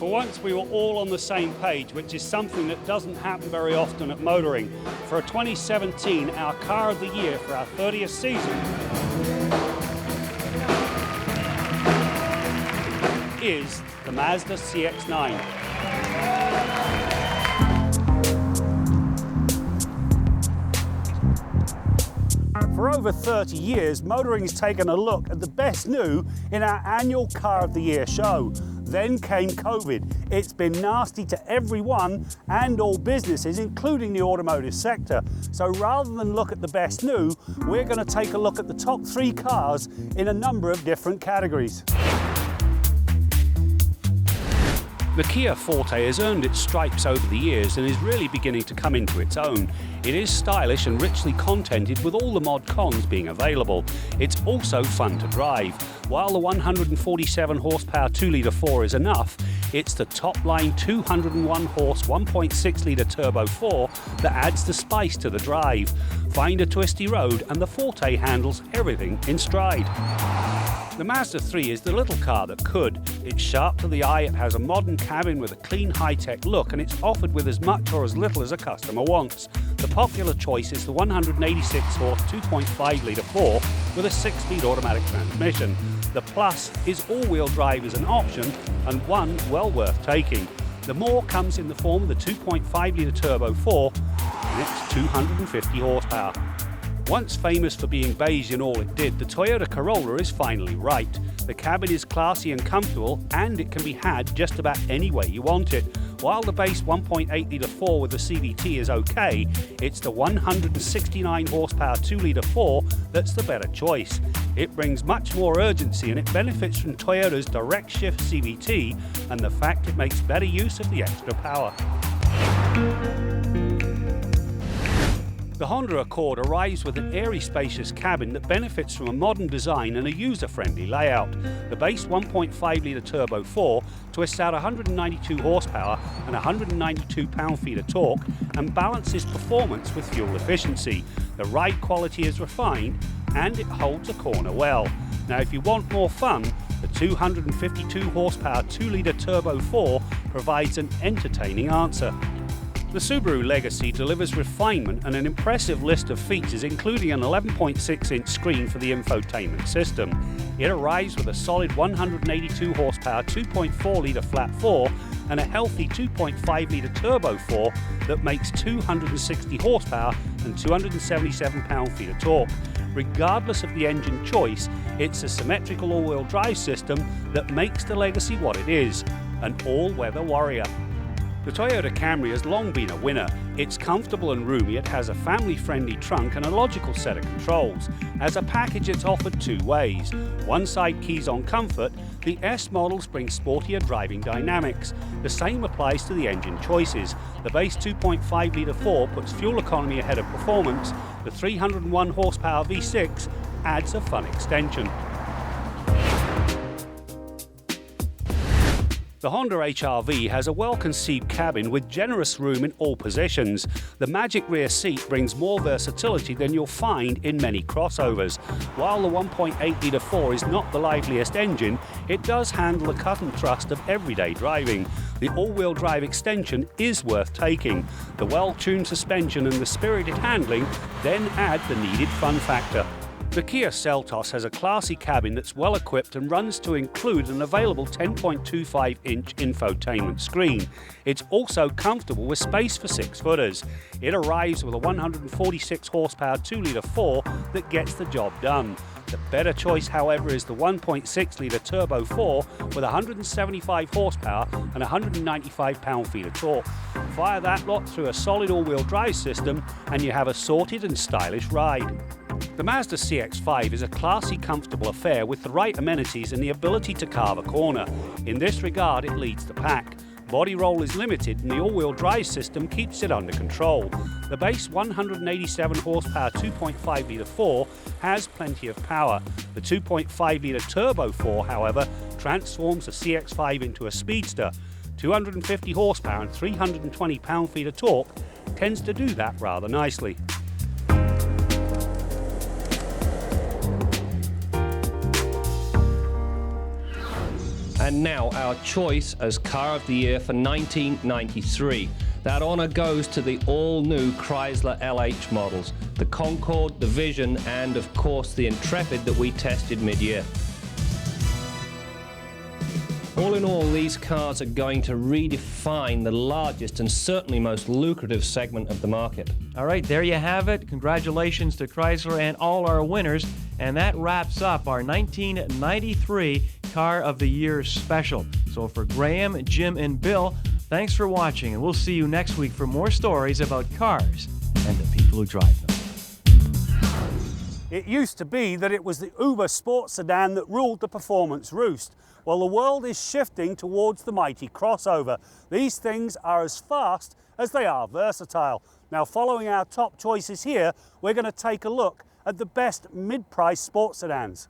For once we were all on the same page, which is something that doesn't happen very often at motoring. For 2017, our car of the year for our 30th season is the Mazda CX-9. For over 30 years, motoring has taken a look at the best new in our annual Car of the Year show. Then came COVID. It's been nasty to everyone and all businesses, including the automotive sector. So rather than look at the best new, we're going to take a look at the top 3 cars in a number of different categories. The Kia Forte has earned its stripes over the years and is really beginning to come into its own. It is stylish and richly contented with all the mod cons being available. It's also fun to drive. While the 147 horsepower 2-litre 4 is enough, it's the top-line 201 horse 1.6 litre turbo 4 that adds the spice to the drive. Find a twisty road and the Forte handles everything in stride. The Mazda 3 is the little car that could. It's sharp to the eye, it has a modern cabin with a clean high-tech look, and it's offered with as much or as little as a customer wants. The popular choice is the 186 horse 2.5 litre 4 with a 6-speed automatic transmission. The Plus is all-wheel drive as an option, and one well worth taking. The more comes in the form of the 2.5 litre turbo 4, and it's 250 horsepower. Once famous for being beige in all it did, the Toyota Corolla is finally right. The cabin is classy and comfortable, and it can be had just about any way you want it. While the base 1.8 litre 4 with the CVT is okay, it's the 169 horsepower 2 litre 4 that's the better choice. It brings much more urgency and it benefits from Toyota's direct shift CVT and the fact it makes better use of the extra power. The Honda Accord arrives with an airy, spacious cabin that benefits from a modern design and a user-friendly layout. The base 1.5 litre turbo 4 twists out 192 horsepower and 192 pound-feet of torque and balances performance with fuel efficiency. The ride quality is refined and it holds a corner well. Now, if you want more fun, the 252 horsepower 2 litre turbo 4 provides an entertaining answer. The Subaru Legacy delivers refinement and an impressive list of features, including an 11.6-inch screen for the infotainment system. It arrives with a solid 182 horsepower 2.4 litre flat 4 and a healthy 2.5 litre turbo 4 that makes 260 horsepower and 277 pound-feet of torque. Regardless of the engine choice, it's a symmetrical all-wheel drive system that makes the Legacy what it is, an all-weather warrior. The Toyota Camry has long been a winner. It's comfortable and roomy, it has a family-friendly trunk and a logical set of controls. As a package, it's offered 2 ways. One side keys on comfort, the S models bring sportier driving dynamics. The same applies to the engine choices. The base 2.5 litre 4 puts fuel economy ahead of performance. The 301 horsepower V6 adds a fun extension. The Honda HR-V has a well-conceived cabin with generous room in all positions. The magic rear seat brings more versatility than you'll find in many crossovers. While the 1.8 litre 4 is not the liveliest engine, it does handle the cut and thrust of everyday driving. The all-wheel drive extension is worth taking. The well-tuned suspension and the spirited handling then add the needed fun factor. The Kia Seltos has a classy cabin that's well equipped and runs to include an available 10.25-inch infotainment screen. It's also comfortable with space for 6-footers. It arrives with a 146 horsepower 2 litre 4 that gets the job done. The better choice, however, is the 1.6 litre turbo 4 with 175 horsepower and 195 pound-feet of torque. Fire that lot through a solid all-wheel drive system and you have a sorted and stylish ride. The Mazda CX-5 is a classy, comfortable affair with the right amenities and the ability to carve a corner. In this regard, it leads the pack. Body roll is limited and the all-wheel drive system keeps it under control. The base 187 horsepower 2.5 litre 4 has plenty of power. The 2.5 litre turbo 4, however, transforms the CX-5 into a speedster. 250 horsepower and 320 pound-feet of torque tends to do that rather nicely. And now our choice as Car of the Year for 1993. That honour goes to the all-new Chrysler LH models, the Concorde, the Vision, and of course the Intrepid that we tested mid-year. All in all, these cars are going to redefine the largest and certainly most lucrative segment of the market. All right, there you have it. Congratulations to Chrysler and all our winners. And that wraps up our 1993 Car of the Year special. So for Graeme, Jim, and Bill, thanks for watching, and we'll see you next week for more stories about cars and the people who drive them. It used to be that it was the Uber sports sedan that ruled the performance roost. Well, the world is shifting towards the mighty crossover. These things are as fast as they are versatile. Now, following our top choices here, we're going to take a look at the best mid-price sports sedans.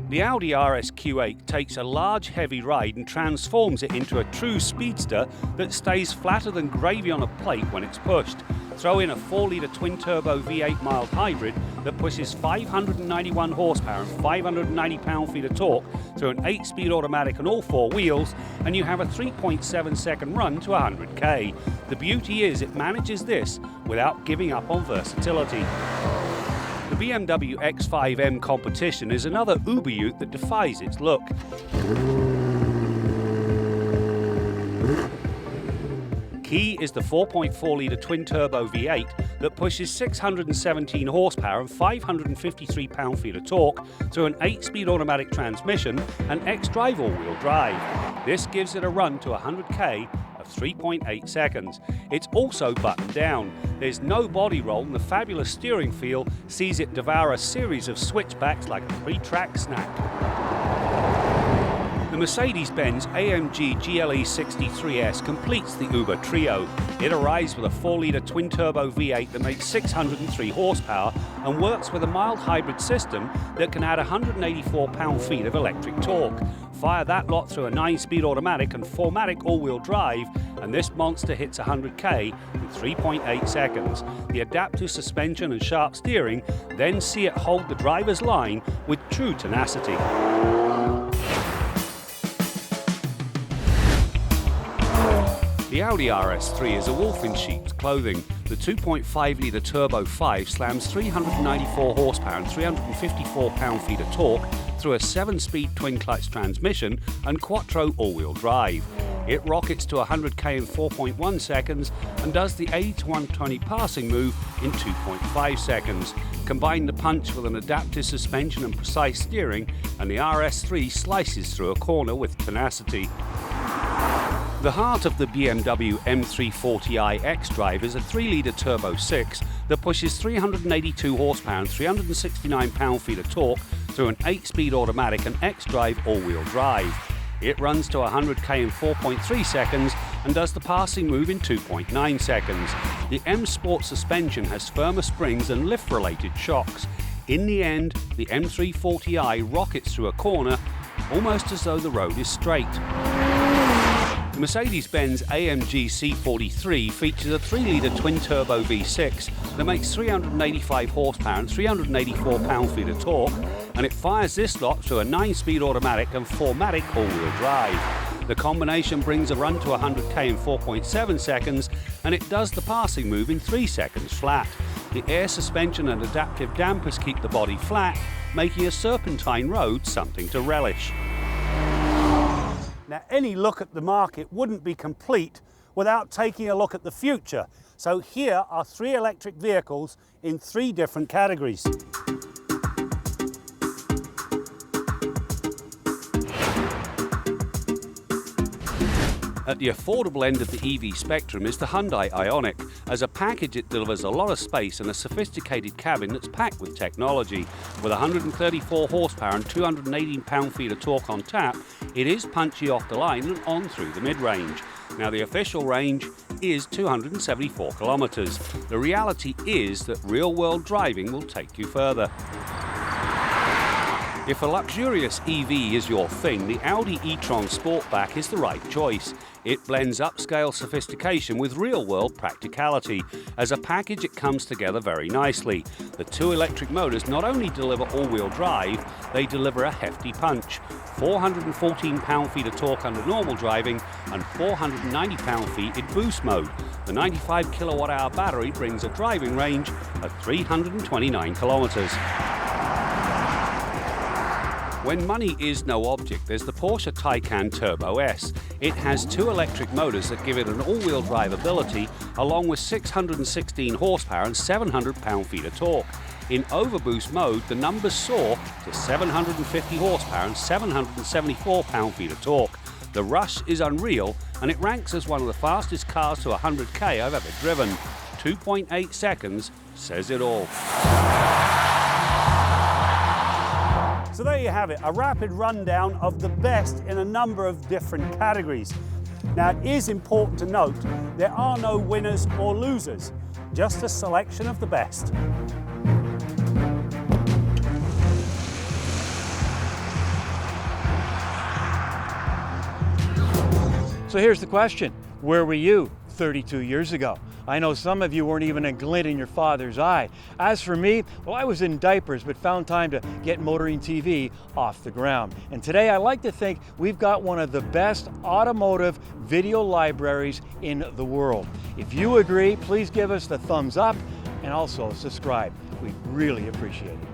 The Audi RS Q8 takes a large heavy ride and transforms it into a true speedster that stays flatter than gravy on a plate when it's pushed. Throw in a 4-litre twin-turbo V8 mild hybrid that pushes 591 horsepower and 590 pound-feet of torque through an 8-speed automatic on all 4 wheels, and you have a 3.7-second run to 100k. The beauty is it manages this without giving up on versatility. The BMW X5M competition is another Uber ute that defies its look. Key is the 4.4-litre twin-turbo V8 that pushes 617 horsepower and 553 pound-feet of torque through an 8-speed automatic transmission and X-Drive all-wheel drive. This gives it a run to 100k of 3.8 seconds. It's also buttoned down. There's no body roll, and the fabulous steering feel sees it devour a series of switchbacks like a 3-track snack. The Mercedes-Benz AMG GLE 63S completes the Uber trio. It arrives with a 4-litre twin-turbo V8 that makes 603 horsepower and works with a mild hybrid system that can add 184 pound-feet of electric torque. Fire that lot through a 9-speed automatic and 4-matic all-wheel drive, and this monster hits 100k in 3.8 seconds. The adaptive suspension and sharp steering then see it hold the driver's line with true tenacity. The Audi RS3 is a wolf in sheep's clothing. The 2.5-litre Turbo 5 slams 394 horsepower and 354 pound-feet of torque through a 7-speed twin-clutch transmission and quattro all-wheel drive. It rockets to 100k in 4.1 seconds and does the 80 to 120 passing move in 2.5 seconds. Combine the punch with an adaptive suspension and precise steering, and the RS3 slices through a corner with tenacity. The heart of the BMW M340i X-Drive is a 3-litre Turbo 6 that pushes 382 horsepower and 369 pound-feet of torque through an 8-speed automatic and X-Drive all-wheel drive. It runs to 100k in 4.3 seconds and does the passing move in 2.9 seconds. The M Sport suspension has firmer springs and lift-related shocks. In the end, the M340i rockets through a corner almost as though the road is straight. The Mercedes-Benz AMG C43 features a 3-litre twin-turbo V6 that makes 385 horsepower and 384 pound-feet of torque, and it fires this lot through a 9-speed automatic and 4-matic all-wheel drive. The combination brings a run to 100k in 4.7 seconds, and it does the passing move in 3 seconds flat. The air suspension and adaptive dampers keep the body flat, making a serpentine road something to relish. Now, any look at the market wouldn't be complete without taking a look at the future. So here are 3 electric vehicles in 3 different categories. At the affordable end of the EV spectrum is the Hyundai IONIC. As a package, it delivers a lot of space and a sophisticated cabin that's packed with technology. With 134 horsepower and 218 pound-feet of torque on tap, it is punchy off the line and on through the mid-range. Now, the official range is 274 kilometres. The reality is that real-world driving will take you further. If a luxurious EV is your thing, the Audi E-TRON Sportback is the right choice. It blends upscale sophistication with real-world practicality. As a package, it comes together very nicely. The two electric motors not only deliver all-wheel drive, they deliver a hefty punch. 414 pound-feet of torque under normal driving and 490 pound-feet in boost mode. The 95 kilowatt-hour battery brings a driving range of 329 kilometers. When money is no object, there's the Porsche Taycan Turbo S. It has two electric motors that give it an all-wheel drive ability, along with 616 horsepower and 700 pound-feet of torque. In overboost mode, the numbers soar to 750 horsepower and 774 pound-feet of torque. The rush is unreal, and it ranks as one of the fastest cars to 100k I've ever driven. 2.8 seconds says it all. So there you have it, a rapid rundown of the best in a number of different categories. Now, it is important to note there are no winners or losers, just a selection of the best. So here's the question, where were you 32 years ago? I know some of you weren't even a glint in your father's eye. As for me, well, I was in diapers but found time to get Motoring TV off the ground. And today I like to think we've got one of the best automotive video libraries in the world. If you agree, please give us the thumbs up and also subscribe. We'd really appreciate it.